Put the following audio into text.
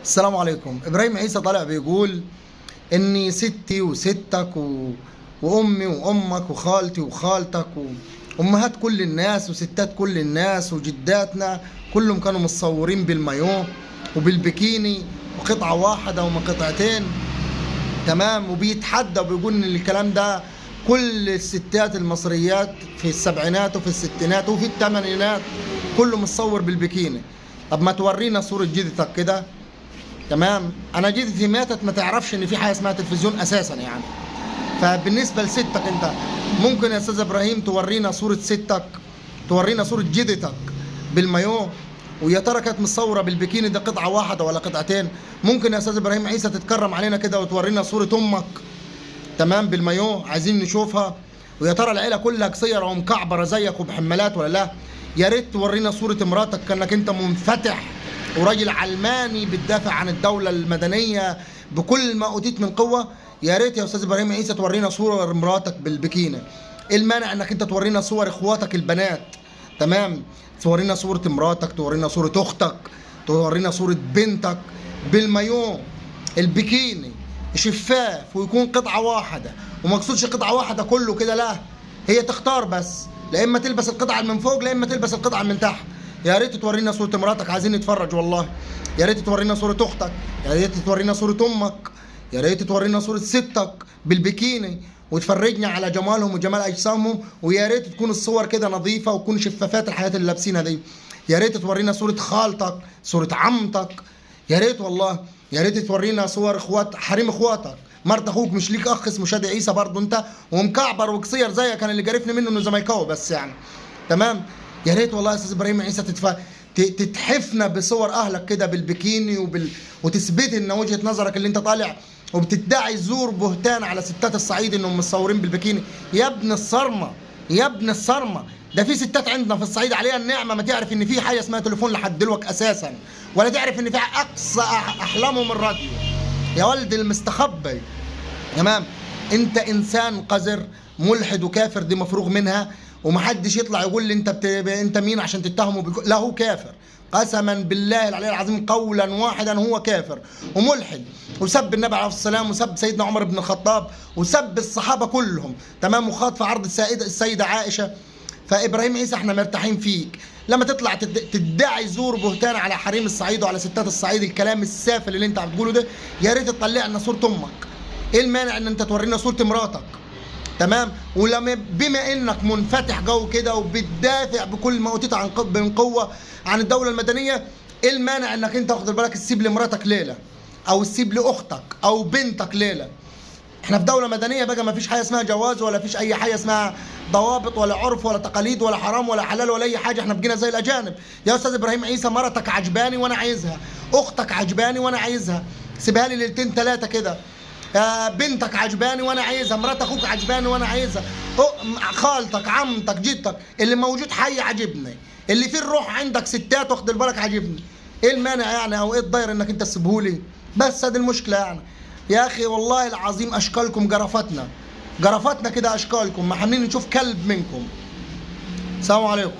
السلام عليكم. ابراهيم عيسى طالع بيقول اني ستي وستك وامي وامك وخالتي وخالتك وامهات كل الناس وستات كل الناس وجداتنا كلهم كانوا متصورين بالمايو وبالبكيني وقطعه واحده وما قطعتين. تمام. وبيتحدى وبيقول ان الكلام ده كل الستات المصريات في السبعينات وفي الستينات وفي الثمانينات كله متصور بالبكيني. طب ما تورينا صورة جدتك كده. تمام. انا جدتي ماتت ما تعرفش ان في حاجه اسمها تلفزيون اساسا يعني. فبالنسبه لستك انت ممكن يا استاذ ابراهيم تورينا صوره ستك، تورينا صوره جدتك بالمايو، ويا ترى كانت متصوره بالبكيني ده قطعه واحده ولا قطعتين؟ ممكن يا استاذ ابراهيم عيسى تتكرم علينا كده وتورينا صوره امك تمام بالمايو، عايزين نشوفها. ويا ترى العيله كلها قصيره ومكعبره زيك وبحمالات ولا لا؟ يا ريت تورينا صوره مراتك كانك انت منفتح وراجل علماني بتدافع عن الدوله المدنيه بكل ما اوتيت من قوه. يا ريت يا استاذ ابراهيم عيسى تورينا صوره مراتك بالبكينه. ايه المانع انك انت تورينا صور اخواتك البنات؟ تمام. تورينا صوره مراتك، تورينا صوره اختك، تورينا صوره بنتك بالمايو البكيني شفاف ويكون قطعه واحده، وما اقصدش قطعه واحده كله كده، لا، هي تختار بس، لا اما تلبس القطعه من فوق لا اما تلبس القطعه من تحت. يا ريت تورينا صوره مراتك، عايزين نتفرج والله. يا ريت تورينا صوره اختك، يا ريت تورينا صوره امك، يا ريت تورينا صوره ستك بالبكيني وتفرجنا على جمالهم وجمال اجسامهم. ويا ريت تكون الصور كده نظيفه وتكون شفافات الحياه اللي لابسينها دي. يا ريت تورينا صوره خالتك، صوره عمتك، يا ريت والله. يا ريت تورينا صور اخوات حريم اخواتك، مرت اخوك مش ليك اخ اسمه شادي عيسى برضه انت ومكعبر وقصير زيك، كان اللي جارفني منه انه زميكاوي بس يعني. تمام. يا ريت والله يا استاذ ابراهيم عيسى تتحفنا بصور اهلك كده بالبكيني وتثبت ان وجهه نظرك اللي انت طالع وبتدعي زور بهتان على ستات الصعيد انهم متصورين بالبكيني. يا ابن الصرمه، يا ابن الصرمه، ده في ستات عندنا في الصعيد عليها النعمه ما تعرف ان في حاجه اسمها تليفون لحد دلوقتي اساسا، ولا تعرف ان في اقصى احلامهم الراديو. يا ولد المستخبي. تمام. انت انسان قذر ملحد وكافر، دي مفروغ منها، ومحدش يطلع يقول لي انت مين عشان تتهمه لا، هو كافر قسما بالله العلي العظيم قولا واحدا، هو كافر وملحد وسب النبي عليه الصلاه والسلام وسب سيدنا عمر بن الخطاب وسب الصحابه كلهم. تمام. وخاض في عرض السيده عائشه. فابراهيم عيسى احنا مرتاحين فيك لما تطلع تدعي زور بهتان على حريم الصعيد وعلى ستات الصعيد، الكلام السافل اللي انت عم تقوله ده. يا ريت تطلع لنا صوره امك. ايه المانع ان انت تورينا صوره مراتك؟ تمام. ولما بما انك منفتح جو كده وبتدافع بكل ما اوتيت من قوه عن الدوله المدنيه، ايه المانع انك انت واخد بالك تسيب لمراتك ليله او تسيب لاختك او بنتك ليله؟ احنا في دوله مدنيه بقى، ما فيش حاجه اسمها جواز ولا فيش اي حاجه اسمها ضوابط ولا عرف ولا تقاليد ولا حرام ولا حلال ولا اي حاجه. احنا بقينا زي الاجانب. يا استاذ ابراهيم عيسى مرتك عجباني وانا عايزها، اختك عجباني وانا عايزها، سيبها لي ليلتين ثلاثه كده. بنتك عجباني وانا عايزها، مرات اخوك عجباني وانا عايزها، خالتك عمتك جدتك اللي موجود حي عجبني، اللي فيه الروح عندك ستات واخد بالك عجبني. ايه المانع يعني او ايه الضير انك انت تسيبهولي؟ بس هذه المشكله يعني. يا اخي والله العظيم اشكالكم جرفتنا كده، اشكالكم ما حاملين نشوف كلب منكم. السلام عليكم.